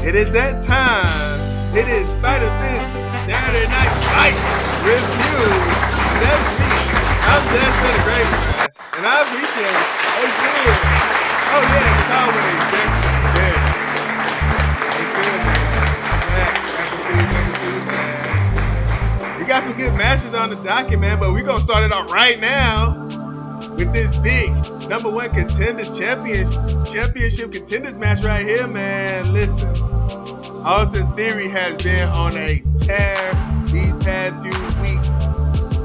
It is that time. It is Fight of Fist Saturday Night Fight Review. That's me. I'm Dad for the Great Man, and I appreciate it. It's good. Oh yeah, as always, Jackson. Yeah. It's good, man. We got some good matches on the docket, man, but we're gonna start it off right now with this big number one contenders championship contenders match right here, man. Listen, Austin Theory has been on a tear these past few weeks.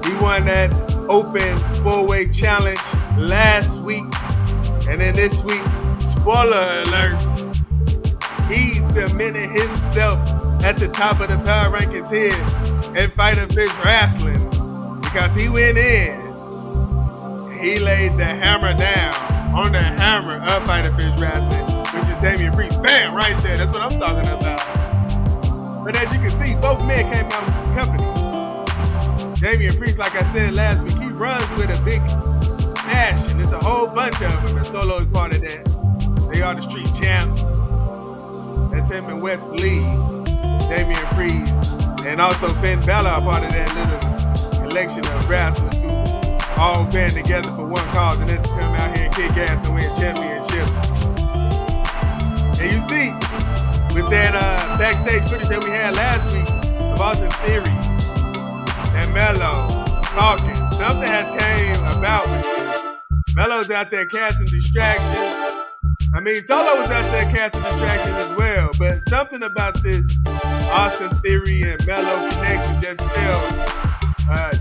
He won that open four-way challenge last week, and then this week, spoiler alert, he cemented himself at the top of the power rankings here in Fight of Fist Wrestling because he went in. He laid the hammer down on the hammer of Fight of Fist Wrestling, which is Damian Priest. Bam, right there. That's what I'm talking about. But as you can see, both men came out with some company. Damian Priest, like I said last week, he runs with a big passion. There's a whole bunch of them, and Solo is part of that. They are the street champs. That's him and Wes Lee, Damian Priest, and also Finn Balor are part of that little collection of wrestlers who all band together for one cause, and that's to come out here and kick ass and win championships. And you see, with that backstage footage that we had last week of Austin Theory and Melo talking, something has came about with this. Melo's out there casting distractions. I mean, Solo was out there casting distractions as well, but something about this Austin Theory and Melo connection just felt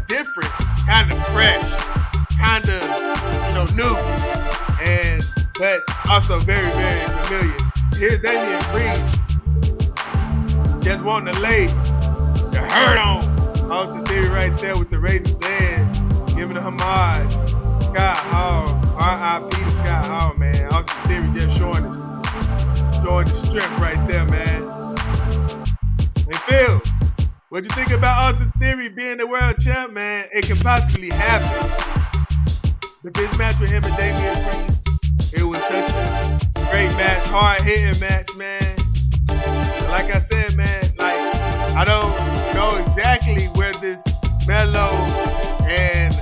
different, kind of fresh, kind of, new, but also very, very familiar. Here's Damian Priest just wanting to lay the hurt on Austin Theory right there with the razor's edge, giving a homage to Scott Hall, R.I.P. to Scott Hall, man. Austin Theory just showing the strength right there, man. And Phil, what you think about Austin Theory being the world champ, man? It can possibly happen. But this match with him and Damian Priest, it was such a great match, hard-hitting match, man. Like I said, man, I don't know exactly where this Melo and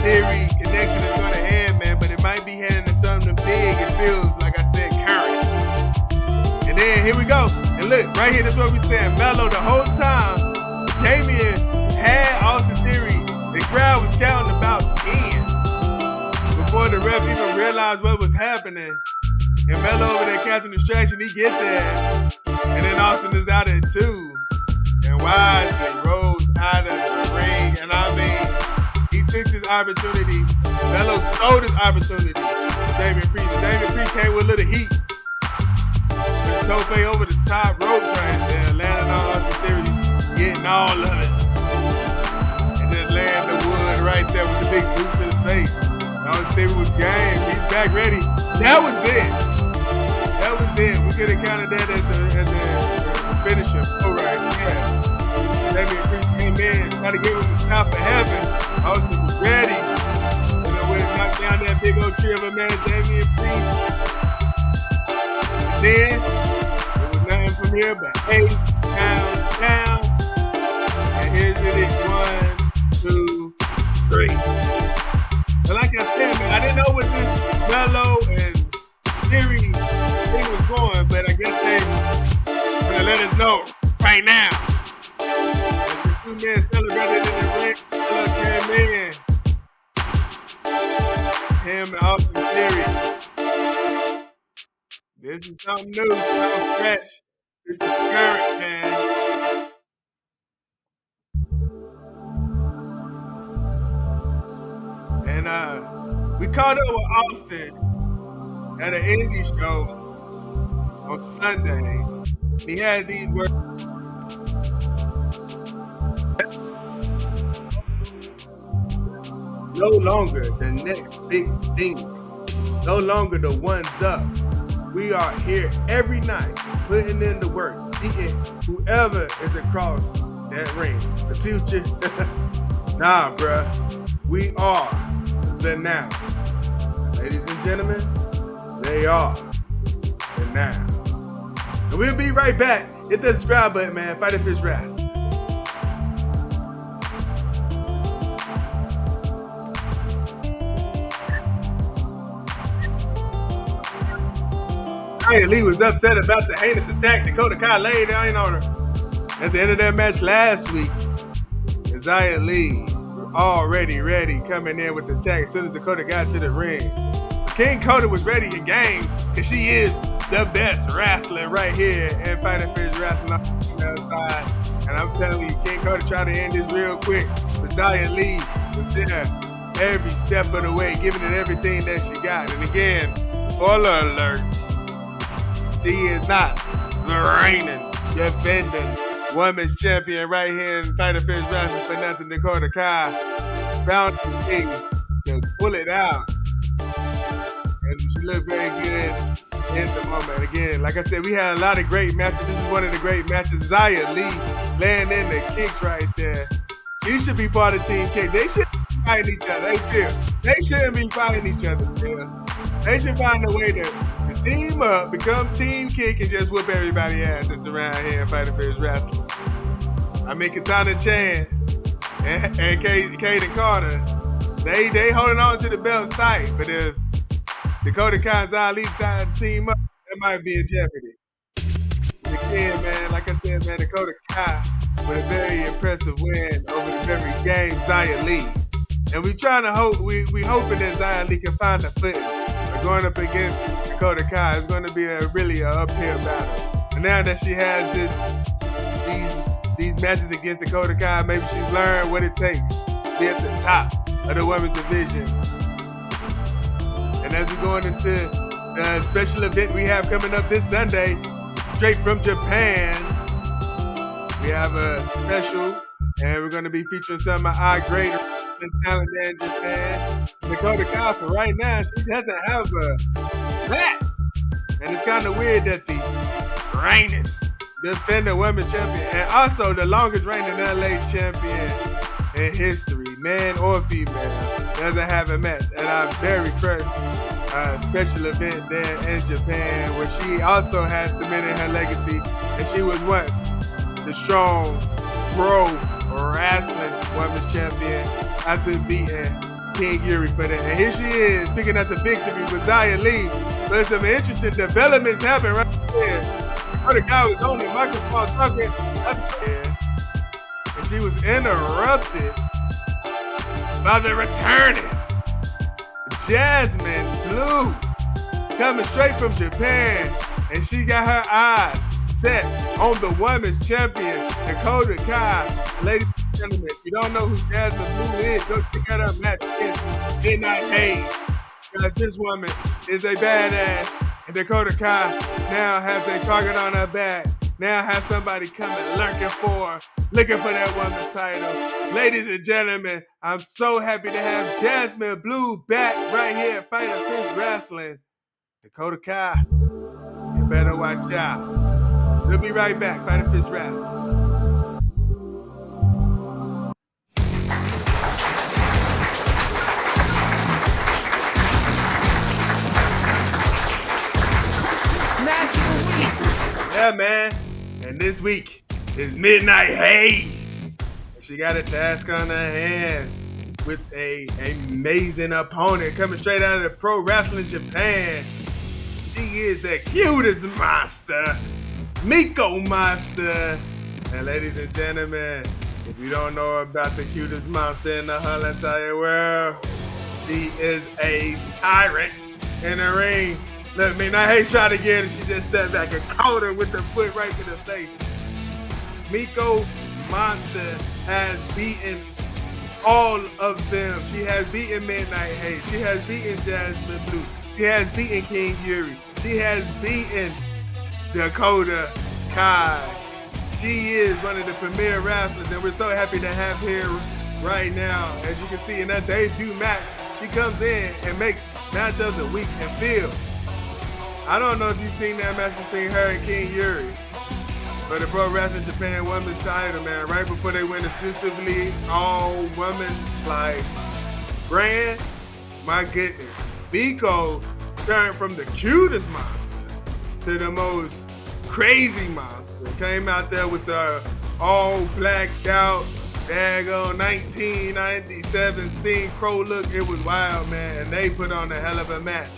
Theory connection is going to head, man, but it might be heading to something big. It feels, like I said, current. And then here we go. And look, right here, that's what we said. Melo, the whole time, Damian had Austin Theory. The crowd was counting about 10 before the ref even realized what was happening. And Melo over there catching distraction, he gets there. And then Austin is out at 2. And wisely rolls out of the ring. And I mean, he took this opportunity. Melo stole this opportunity. Damian Priest. Damian Priest came with a little heat. With a tope over the top ropes right there. Landing on Austin Theory. Getting all of it. And just laying the wood right there with the big boot to the face. Austin Theory was game. He's back ready. That was it. That was it. We could have counted that as the finisher. All right, yeah. Damian Priest came in, tried to give him the top of heaven. Austin was ready. We'll knock down that big old tree of a man, Damian Priest. And then, there was nothing from here but Haze, down. And here's it is 1, 2, 3. But like I said, man, I didn't know what this Melo and Theory thing was going, but I guess they're gonna let us know right now. As the two men celebrated in the ring, Melo came in. Him and Austin Theory. This is something new, something fresh. This is current, man. And we caught up with Austin at an indie show on Sunday. He had these words. No longer the next big thing. No longer the ones up. We are here every night, putting in the work, beating whoever is across that ring. The future? Nah, bruh. We are the now. Ladies and gentlemen, they are the now. And we'll be right back. Hit the subscribe button, man. Fighter Fish Wrestling. Xia Li was upset about the heinous attack Dakota Kai laid down on her at the end of that match last week. And Xia Li already ready, coming in with the attack as soon as Dakota got to the ring. King Coda was ready to game because she is the best wrestler right here in Fighter Fish Wrestling on the other side. And I'm telling you, King Coda tried to end this real quick, but Xia Li was there every step of the way, giving it everything that she got. And again, spoiler alert, she is not the reigning, defending women's champion right here in Fighter Fish Wrestling for nothing. Dakota Kai found the thing to pull it out. And she looked very good in the moment. Again, like I said, we had a lot of great matches. This is one of the great matches. Xia Li laying in the kicks right there. She should be part of Team Kick. They shouldn't be fighting each other. They shouldn't be fighting each other. They should find a way to team up, become Team Kick, and just whoop everybody ass that's around here in Fighter Fish Wrestling. I mean, Katana Chan and Kaden Carter, they holding on to the belts tight, but if Dakota Kai and Xia Li decide to team up, that might be in jeopardy. Again, man, like I said, man, Dakota Kai with a very impressive win over the very game, Xia Li. And we trying to hope, we hoping that Xia Li can find a footing. But going up against Dakota Kai is going to be really an uphill battle. And now that she has these matches against Dakota Kai, maybe she's learned what it takes to be at the top of the women's division. And as we're going into the special event we have coming up this Sunday, straight from Japan, we have a special, and we're going to be featuring some of our great talent there in Japan. Dakota Kai, for right now, she doesn't have that. And it's kind of weird that the reigning defending women's champion and also the longest reigning LA champion in history, man or female, doesn't have a match at our very first special event there in Japan, where she also has cemented her legacy, and she was once the strong pro wrestling women's champion after beating King Yuri for that. And here she is picking up the victory with Xia Li. But some interesting developments happen right here. The guy was on the microphone talking upstairs, and she was interrupted by the returning Jasmine Blue, coming straight from Japan, and she got her eyes set on the women's champion, Dakota Kai. Ladies and gentlemen, if you don't know who Jasmine Blue is, go check out her match against Midnight Haze. Because this woman is a badass, and Dakota Kai now has a target on her back. Now has somebody coming looking for that woman's title. Ladies and gentlemen, I'm so happy to have Jasmine Blue back right here at Fighter Fish Wrestling. Dakota Kai, you better watch out. We'll be right back, Fighter Fish Wrestling. Yeah, man. And this week is Midnight Haze. She got a task on her hands with an amazing opponent coming straight out of the Pro Wrestling Japan. She is the cutest monster, Mikko monster. And ladies and gentlemen, if you don't know about the cutest monster in the whole entire world, she is a tyrant in the ring. Look, Midnight Haze tried to get her. She just stepped back and caught her with the foot right to the face. Mikko Monster has beaten all of them. She has beaten Midnight Haze. She has beaten Jasmine Blue. She has beaten King Yuri. She has beaten Dakota Kai. She is one of the premier wrestlers, and we're so happy to have her right now. As you can see in that debut match, she comes in and makes match of the week and feel. I don't know if you've seen that match between her and King Yuri for the Pro Wrestling Japan Women's title, man. Right before they went exclusively all women's brand. My goodness, Mikko turned from the cutest monster to the most crazy monster. Came out there with the all blacked out, daggone 1997 Sting Crow look. It was wild, man, and they put on a hell of a match.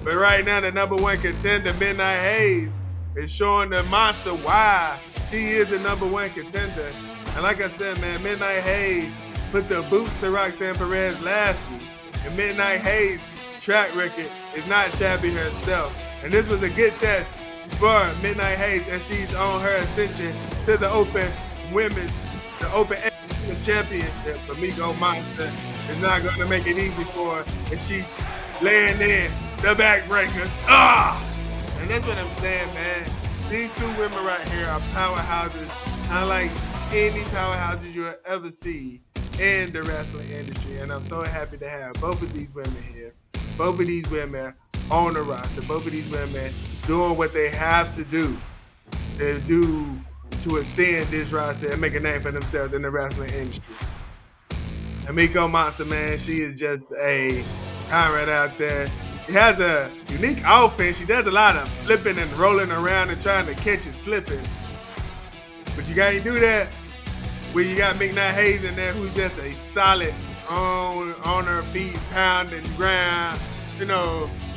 But right now, the number one contender, Midnight Haze, is showing the monster why she is the number one contender. And like I said, man, Midnight Haze put the boots to Roxanne Perez last week. And Midnight Haze track record is not shabby herself. And this was a good test for Midnight Haze as she's on her ascension to the Open Women's Championship. But Mikko Monster is not going to make it easy for her. And she's laying in the backbreakers. And that's what I'm saying, man. These two women right here are powerhouses, unlike any powerhouses you'll ever see in the wrestling industry. And I'm so happy to have both of these women here. Both of these women on the roster. Both of these women doing what they have to do to ascend this roster and make a name for themselves in the wrestling industry. And Mikko Monster, man, she is just a tyrant out there. She has a unique offense. She does a lot of flipping and rolling around and trying to catch it slipping. But you can't do that when you got Midnight Haze in there, who's just a solid on her feet, pounding ground,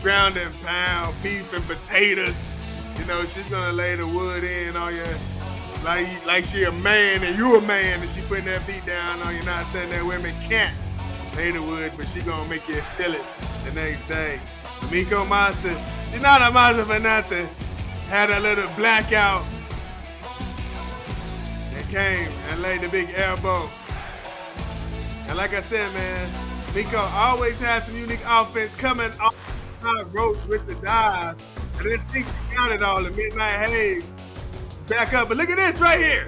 ground and pound, beef and potatoes. She's gonna lay the wood in on you like she a man and you a man, and she putting that feet down on you. Not saying that women can't lay the wood, but she gonna make you feel it the next day. Mikko Monster, she's not a monster for nothing. Had a little blackout and came and laid the big elbow. And like I said, man, Mikko always has some unique offense coming off the ropes with the dive. I didn't think she got it all. And Midnight Haze is back up. But look at this right here.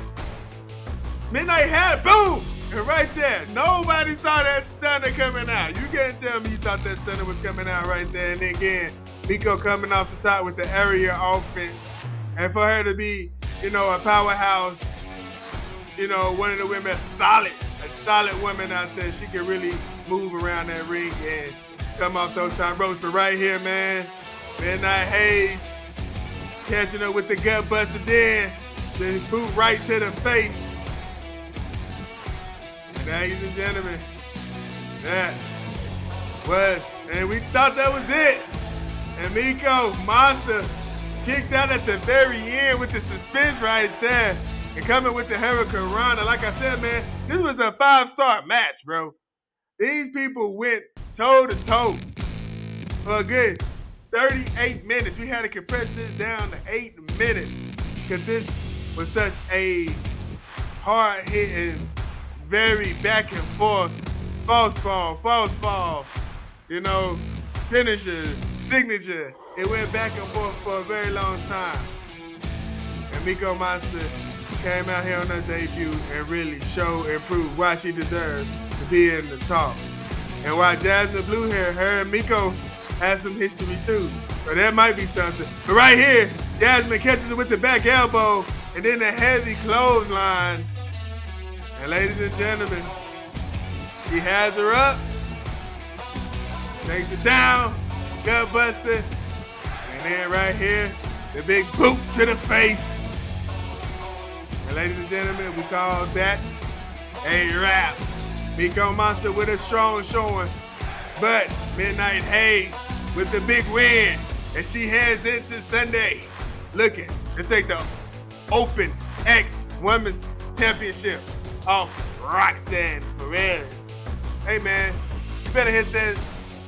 Midnight had boom! And right there, nobody saw that stunner coming out. You can't tell me you thought that stunner was coming out right there. And then again, Mikko coming off the top with the area offense. And for her to be, a powerhouse, one of the women, a solid woman out there. She can really move around that ring and come off those top ropes. But right here, man, Midnight Haze catching her with the gut buster, then the boot right to the face. And ladies and gentlemen, that was, and we thought that was it. And Mikko Monster kicked out at the very end with the suspense right there and coming with the Hurricane Rana. Like I said, man, this was a 5-star match, bro. These people went toe-to-toe for a good 38 minutes. We had to compress this down to 8 minutes because this was such a hard-hitting, very back and forth, false fall, finisher, signature. It went back and forth for a very long time. And Mikko Monster came out here on her debut and really showed and proved why she deserved to be in the talk. And why Jasmine Blue Hair, her and Mikko has some history too. So that might be something. But right here, Jasmine catches it with the back elbow and then the heavy clothesline. And ladies and gentlemen, she has her up, takes it down, gut buster, and then right here, the big boot to the face. And ladies and gentlemen, we call that a wrap. Mikko Monster with a strong showing, but Midnight Haze with the big win as she heads into Sunday looking to take the Open X Women's Championship off Roxanne Perez. Hey man, you better hit that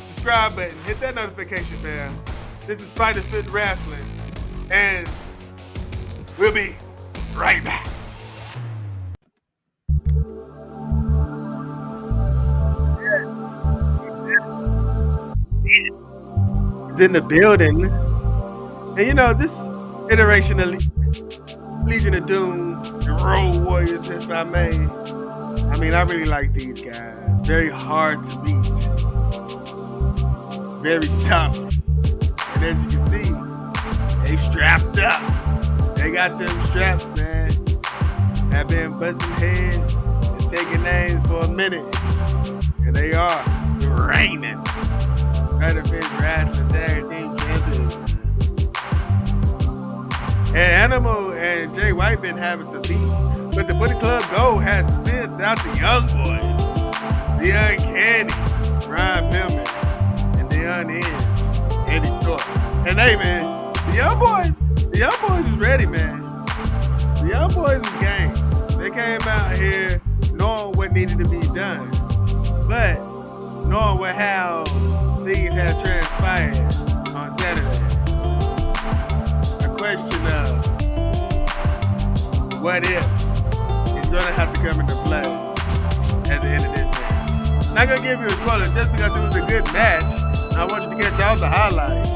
subscribe button, hit that notification bell. This is Fighter Fit Wrestling, and we'll be right back. It's in the building. And this iteration of Legion of Doom, the Road Warriors, if I may. I really like these guys. Very hard to beat. Very tough. And as you can see, they strapped up. They got them straps, man. Have been busting heads and taking names for a minute. And they are reigning Fighter Fit Wrestling Tag Team Champions. And Animal and Jay White been having some beef. But the Bullet Club Gold has sent out the young boys. The Uncanny, Brian Pillman, and the Unhinged, Eddie Thorpe. And hey, man, the young boys was ready, man. The young boys was game. They came out here knowing what needed to be done, but knowing how things had transpired on Saturday. A question of what ifs is going to have to come into play at the end of this match. Not going to give you a spoiler just because it was a good match. I want you to catch all the highlights.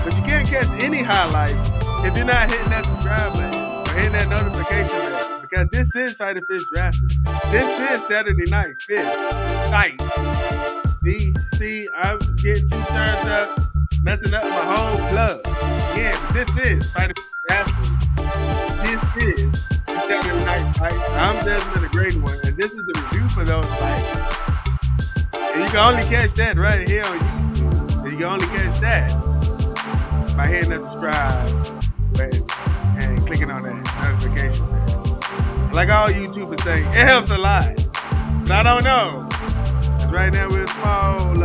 But you can't catch any highlights if you're not hitting that subscribe button or hitting that notification bell. Because this is Fight and Fist Wrestling. This is Saturday Night Fist Fight. See, I'm getting too turned up, messing up my whole club. Yeah, but this is Fight and Fist Wrestling. This is the Saturday Night Fight. I'm Desmond, the Great One, and this is the review for those fights. And you can only catch that right here on YouTube. And you can only catch that by hitting that subscribe button and clicking on that notification bell. Like all YouTubers say, it helps a lot. But I don't know. Because right now we're a small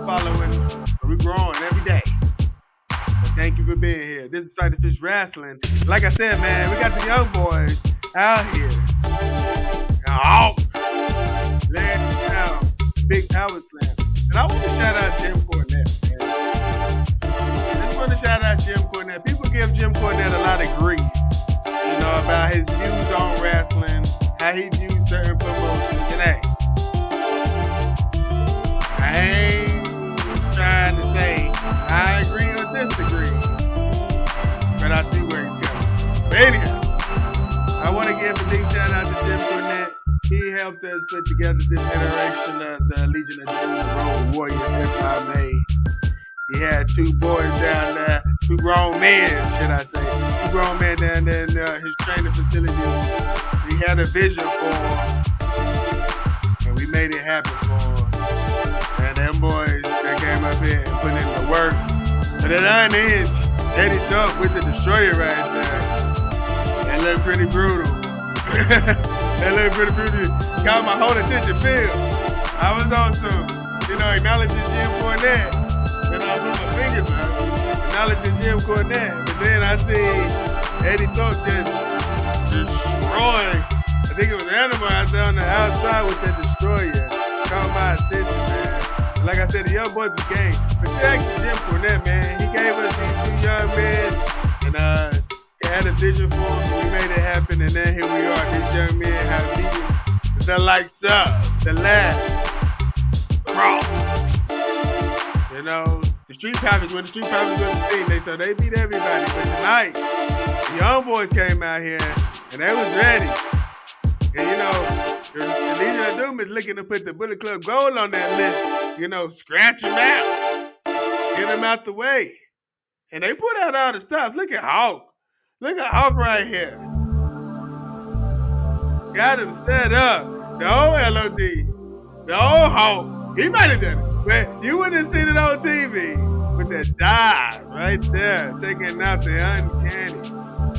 following, but we're growing every day. But thank you for being here. This is Fight and Fist Wrestling. Like I said, man, we got the young boys out here. Laying down big power slam. And I want to shout out Jim Cornette, man. I just want to shout out Jim Cornette. People give Jim Cornette a lot of grief. You know, about his views on wrestling, how he views certain promotions. And hey, I ain't trying to say I agree or disagree, but I see where he's going. But anyhow, I want to give a big shout out to Jim Cornette. He helped us put together this iteration of the Legion of Doom, the Road Warriors, if I may. He had two boys down there, two grown men, should I say. Two grown men down there in his training facilities. He had a vision for him, and we made it happen for him. And them boys that came up here and put in the work. But at Unhinged, Eddie Thorpe with the Destroyer right there. That looked pretty brutal. That looked pretty brutal. Got my whole attention filled. I was on some, acknowledging Jim Cornette. Then I put my fingers up, acknowledging Jim Cornette. But then I see Eddie Thorpe just destroy. I think it was Animal out there on the outside with that Destroyer. Caught my attention, man. Like I said, the young boys was game. But shout out to Jim Cornette, man. He gave us these two young men and had a vision for them. And we made it happen. And then here we are. These young men have beaten the likes of the lad, Cross. The Street Profits, when the Street Profits were the team, they beat everybody. But tonight, the young boys came out here and they was ready. And the Legion of Doom is looking to put the Bullet Club Gold on that list. Scratch them out. Get them out the way. And they put out all the stuff. Look at Hawk. Look at Hawk right here. Got him set up. The old LOD. The old Hawk. He might have done it. But you wouldn't have seen it on TV with that dive right there, taking out the Uncanny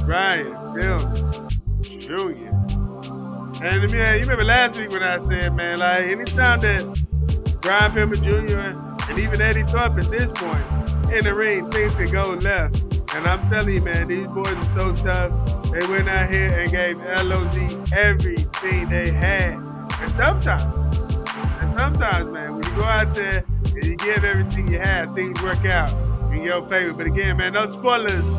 Brian Pillman Jr. And you remember last week when I said, man, like anytime that Brian Pillman Jr. and even Eddie Thorpe at this point in the ring, things could go left. And I'm telling you, man, these boys are so tough. They went out here and gave LOD everything they had. And sometimes, man, when you go out there and you give everything you have, things work out in your favor. But again, man, no spoilers.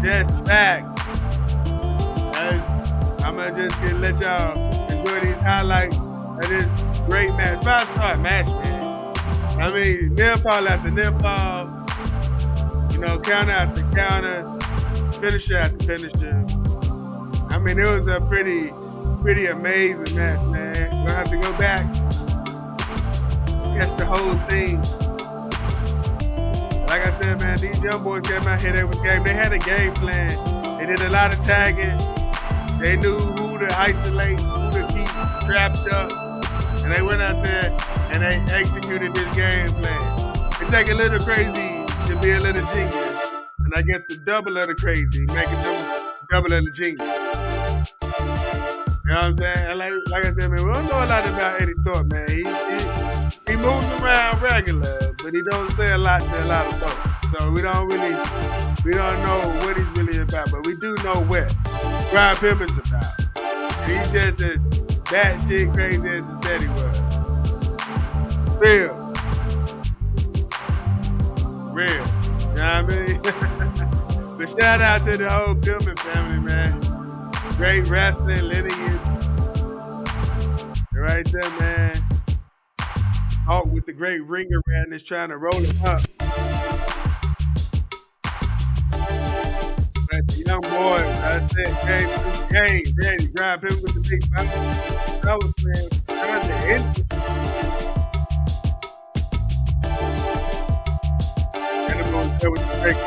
Just fact. I'm going to just let y'all enjoy these highlights of this great match. 5-star match, man. I mean, near fall after near fall. Counter after counter. Finisher after finisher. I mean, it was a pretty amazing match, man. We're gonna have to go back, catch the whole thing. Like I said, man, these young boys came out here, they was game. They had a game plan. They did a lot of tagging. They knew who to isolate, who to keep trapped up. And they went out there and they executed this game plan. It take a little crazy to be a little genius. And And I get the double of the crazy, making double of the genius. You know what I'm saying? And like I said, man, we don't know a lot about Eddie Thorpe, man. He moves around regular, but he don't say a lot to a lot of folks. So we don't know what he's really about, but we do know what Brian Pimmon's about. He's just as batshit crazy as his daddy was. Real. You know what I mean? But shout out to the whole Pillman family, man. Great wrestling lineage. Right there, man. Out with the great ringer man that's trying to roll him up. But the young boys, I said, came through the game. Man, he grabbed him with the big mouth. That was, man, trying to end it. And I'm going to go with the break.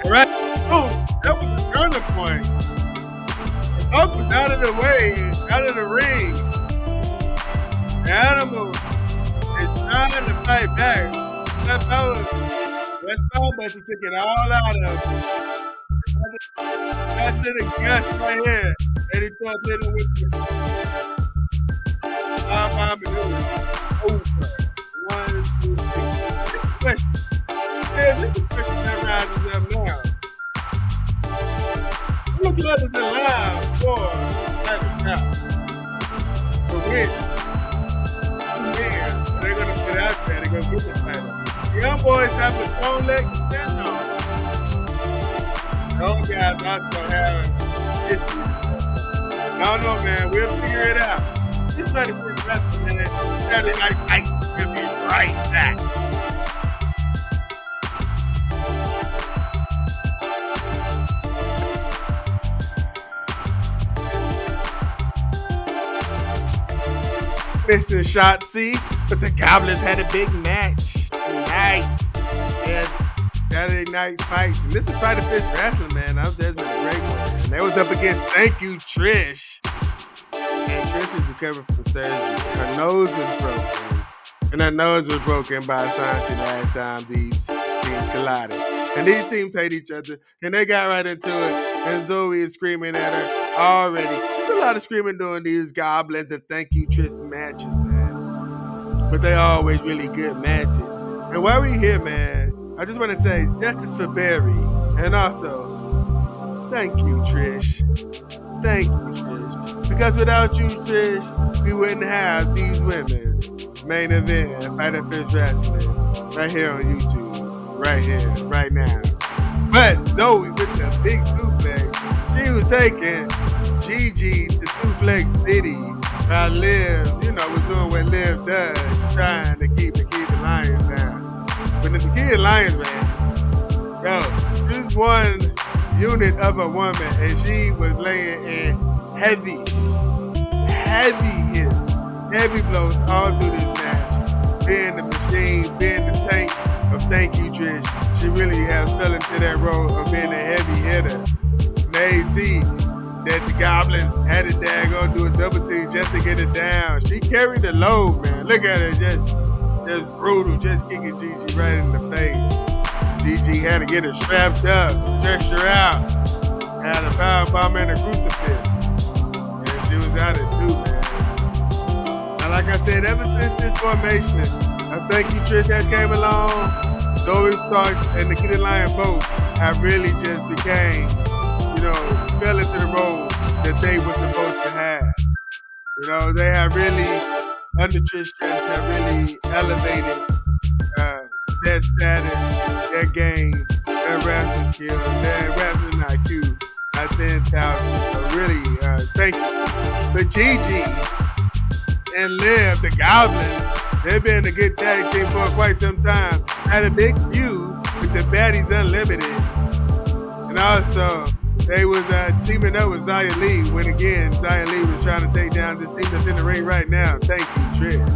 All right. Oh, that was the turning point. Up was out of the way, out of the ring. The animal is trying to fight back. That Spellbuster took it all out of him. That's in a gush right here. And he thought hit him with the bomb, and it was over. 1, 2, 3. This is the question. Yeah, this is the question that rises up now. Look at us in line for that count. To win. Yeah, they're going to put out there. They're going to get the title. The young boys have a strong leg to stand on. Those guys also have history. I don't know, man. We'll figure it out. This might have first wrestling, man. Saturday Night Fight. We'll be right back. Mr. Shotzi, but the Goblins had a big match tonight. Yes, Saturday Night Fights. And this is Fighter Fish Wrestling, man. There's been a great one. And they was up against Thank You, Trish. And Trish is recovering from surgery. Her nose is broken. And her nose was broken by Sanshi last time these teams collided. And these teams hate each other. And they got right into it. And Zoe is screaming at her already. There's a lot of screaming during these Goblins and Thank You Trish matches, man. But they always really good matches. And while we're here, man, I just want to say justice for Barry. And also, thank you, Trish. Thank you, Trish. Because without you, Trish, we wouldn't have these women. Main event, Fighter Fish Wrestling. Right here on YouTube. Right here, right now. But Zoe with the big suplex, she was taking Gigi to Suplex City. Liv, was doing what Liv does, trying to keep the Kid Lions down. But the Kid Lions, man, this one unit of a woman, and she was laying in heavy hits, heavy blows all through this match. Being the machine, being the tank of Thank You, Trish, she really has fell into that role of being a heavy hitter. They see that the Goblins had it daggone do a double team just to get it down. She carried the load, man. Look at her, just brutal, just kicking Gigi right in the face. Gigi had to get her strapped up, stretch her out, had a power bomb and a crucifix. And she was out it too, man. And like I said, ever since this formation, I Thank You Trish has came along, Zoe Starks and the Kid Lion both have really just became, fell into the role that they were supposed to have. They have really, under Trish Stratus, have really elevated their status, their game, their wrestling skills, their wrestling IQ at 10,000. So really, thank you. But Gigi and Liv, the Goblins, they've been a good tag team for quite some time. Had a big feud with the Baddies Unlimited. And also, they was teaming up with Xia Li when, again, Xia Li was trying to take down this team that's in the ring right now. Thank you, Trish.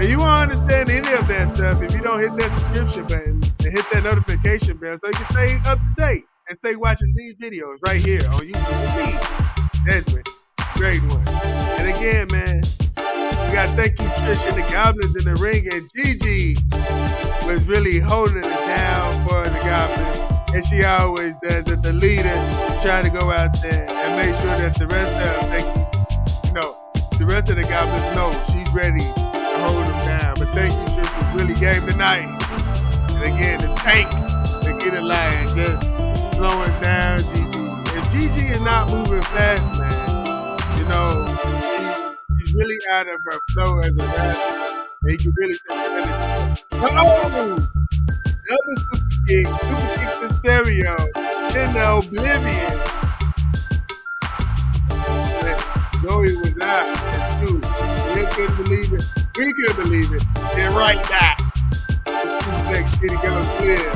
And you won't understand any of that stuff if you don't hit that subscription button and hit that notification bell so you can stay up to date and stay watching these videos right here on YouTube with me, Desmond. Great one. And again, man, we got Thank You, Trish, and the Goblins in the ring, and Gigi was really holding it down for the Goblins. And she always does it. The leader try to go out there and make sure that the rest of them, the rest of the Goblins know she's ready to hold them down. But thank you, Trish, was really game tonight. And again, the tank, the get a line, just slowing down Gigi. If Gigi is not moving fast, man, she's really out of her flow as a rapper. And you can really take advantage. Double super kick to stereo, in the oblivion. Zoe was out too. They couldn't believe it. We couldn't believe it. Then right back. The suplex shitty goes clear.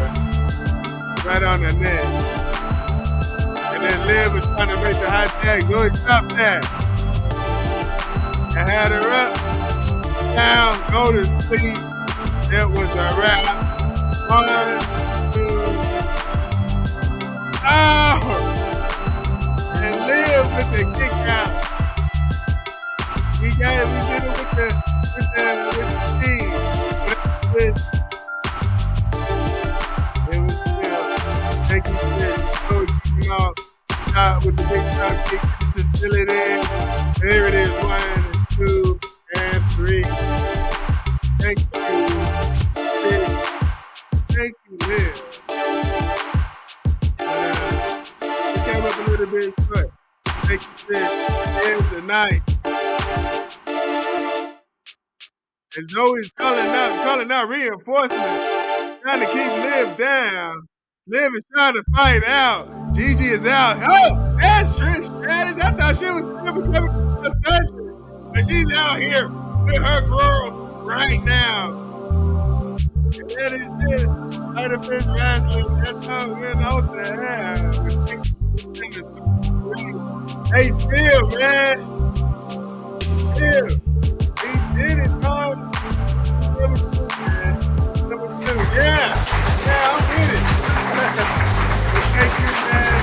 Right on the net. And then Liv was trying to make the hot tag. Zoe stopped that. And had her up. Down, go to sleep. It was a wrap. 1, 2. Oh! And Liv with the kick out. We did it with the team. It was still taking shit. Coach came out with the big drop kick to still it in. There it is, 1 and 2 and 3. Thank you, Liv. Thank you, Liv. It came up a little bit short. Thank you, Liv. It was the night. And Zoe's calling out reinforcements, trying to keep Liv down. Liv is trying to fight out. Gigi is out. Oh, that's Trish Stratus. I thought she was still becoming a surgeon. But she's out here with her girl right now. And that is it. Artificial wrestling. That's how we're out there. Hey, Phil, man. Phil. He did it, dog. Number 2, man. Number 2. Yeah, I'm with it. Thank you, man.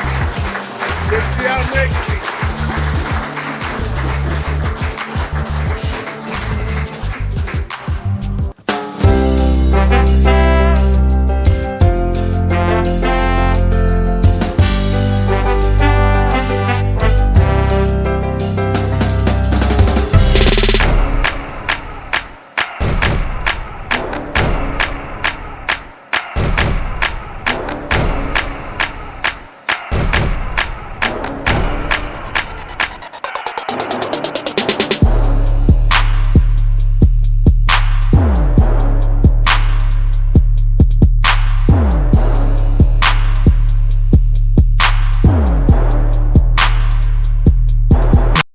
We'll see y'all next